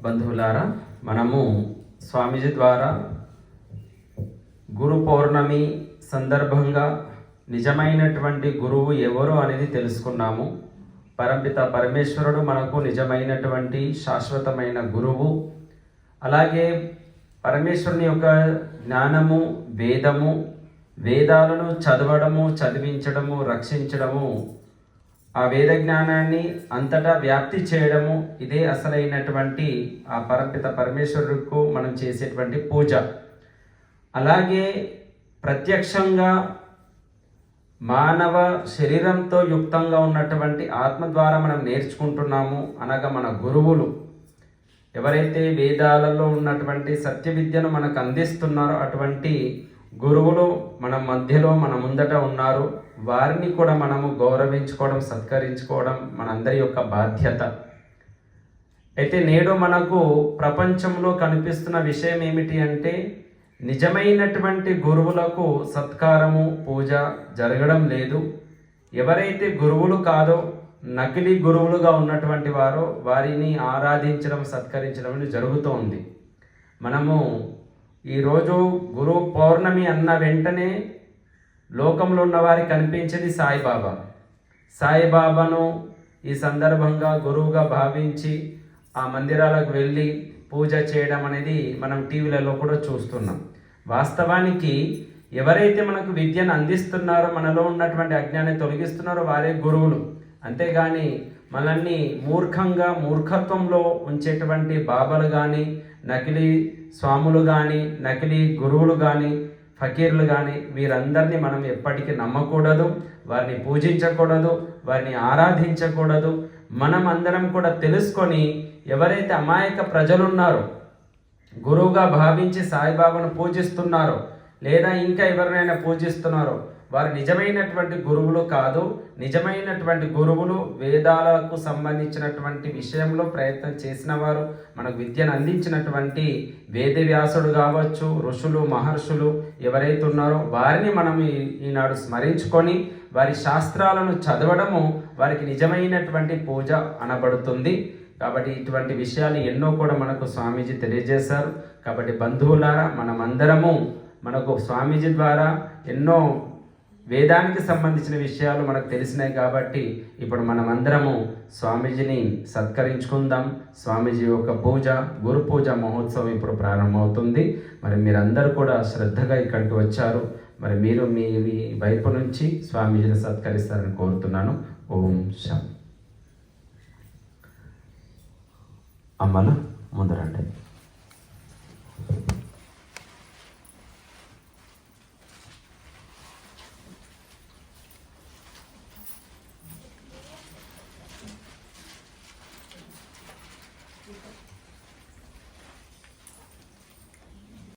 బంధువులారా, మనము స్వామీజీ ద్వారా గురు పౌర్ణమి సందర్భంగా నిజమైనటువంటి గురువు ఎవరు అనేది తెలుసుకున్నాము. పరమపిత పరమేశ్వరుడు మనకు నిజమైనటువంటి శాశ్వతమైన గురువు. అలాగే పరమేశ్వరుని యొక్క జ్ఞానము, వేదాలను చదవడము, చదివించడము, రక్షించడము, ఆ వేద జ్ఞానాన్ని అంతటా వ్యాప్తి చేయడము, ఇదే అసలైనటువంటి ఆ పరమపిత పరమేశ్వరుడికి మనం చేసేటువంటి పూజ. అలాగే ప్రత్యక్షంగా మానవ శరీరంతో యుక్తంగా ఉన్నటువంటి ఆత్మ ద్వారా మనం నేర్చుకుంటున్నాము. అనగా మన గురువులు ఎవరైతే వేదాలలో ఉన్నటువంటి సత్య విద్యను మనకు అందిస్తున్నారో అటువంటి గురువులు మన మధ్యలో, మన ముందట ఉన్నారు. వారిని కూడా మనము గౌరవించుకోవడం, సత్కరించుకోవడం మనందరి యొక్క బాధ్యత. అయితే నేడు మనకు ప్రపంచంలో కనిపిస్తున్న విషయం ఏమిటి అంటే, నిజమైనటువంటి గురువులకు సత్కారము, పూజ జరగడం లేదు. ఎవరైతే గురువులు కాదో, నకిలీ గురువులుగా ఉన్నటువంటి వారో వారిని ఆరాధించడం, సత్కరించడం జరుగుతోంది. మనము ఈరోజు గురు పౌర్ణమి అన్న వెంటనే లోకంలో ఉన్న వారికి కనిపించేది సాయిబాబా. సాయిబాబాను ఈ సందర్భంగా గురువుగా భావించి ఆ మందిరాలకు వెళ్ళి పూజ చేయడం అనేది మనం టీవీలలో కూడా చూస్తున్నాం. వాస్తవానికి ఎవరైతే మనకు విద్యను అందిస్తున్నారో, మనలో ఉన్నటువంటి అజ్ఞానాన్ని తొలగిస్తున్నారో వారే గురువులు. అంతేగాని మనల్ని మూర్ఖత్వంలో ఉంచేటువంటి బాబాలు కానీ, నకిలీ స్వాములు కానీ, నకిలీ గురువులు కానీ, ఫకీర్లు కానీ, వీరందరినీ మనం ఎప్పటికీ నమ్మకూడదు, వారిని పూజించకూడదు, వారిని ఆరాధించకూడదు. మనం అందరం కూడా తెలుసుకొని ఎవరైతే అమాయక ప్రజలున్నారో, గురువుగా భావించి సాయిబాబాను పూజిస్తున్నారో, లేదా ఇంకా ఎవరినైనా పూజిస్తున్నారో, వారు నిజమైనటువంటి గురువులు కాదు. నిజమైనటువంటి గురువులు వేదాలకు సంబంధించినటువంటి విషయంలో ప్రయత్నం చేసిన వారు, మనకు విద్యను అందించినటువంటి వేదవ్యాసుడు కావచ్చు, ఋషులు, మహర్షులు ఎవరైతే ఉన్నారో వారిని మనం ఈనాడు స్మరించుకొని వారి శాస్త్రాలను చదవడము వారికి నిజమైనటువంటి పూజ అనబడుతుంది. కాబట్టి ఇటువంటి విషయాలు ఎన్నో కూడా మనకు స్వామీజీ తెలియజేశారు. కాబట్టి బంధువులారా, మనమందరము మనకు స్వామీజీ ద్వారా ఎన్నో వేదానికి సంబంధించిన విషయాలు మనకు తెలిసినాయి. కాబట్టి ఇప్పుడు మనమందరము స్వామీజీని సత్కరించుకుందాం. స్వామీజీ యొక్క పూజ, గురు పూజ మహోత్సవం ఇప్పుడు ప్రారంభమవుతుంది. మరి మీరందరూ కూడా శ్రద్ధగా ఇక్కడికి వచ్చారు. మరి మీరు మీ వైపు నుంచి స్వామీజీని సత్కరిస్తారని కోరుతున్నాను. ఓం శాంతి. అమ్మలు ముందరండి.